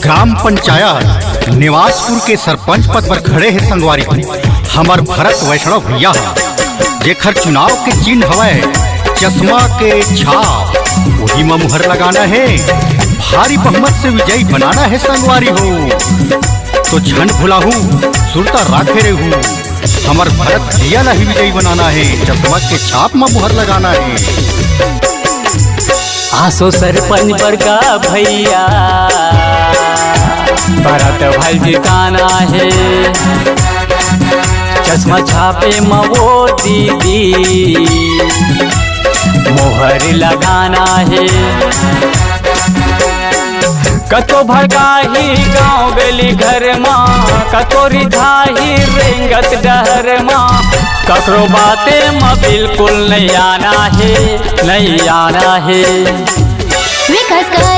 Gram panchayat निवासपुर के सरपंच पद पर खड़े हैं संगवारी हमार भरत वैष्णव भैया, जेखर चुनाव के चिन्ह हवै चश्मा के छाप, वही में मुहर लगाना है, भारी बहुमत से विजयी बनाना है संगवारी हो। तो झंड भुलाहू सुरता राखे रहू, हमार भरत भैया ला ही विजयी बनाना है, चश्मा के छाप में मुहर लगाना है। आसो सरपंच बरका भैया भरत भाई जिताना है, चश्मा छापे में वो दीदी मोहर लगाना है। कतो भगाही गाँव गली घर माँ, कतो रिधाही रेंगत डहर माँ, ककरो बाते में बिल्कुल नहीं आना है, नहीं आना है। विकास का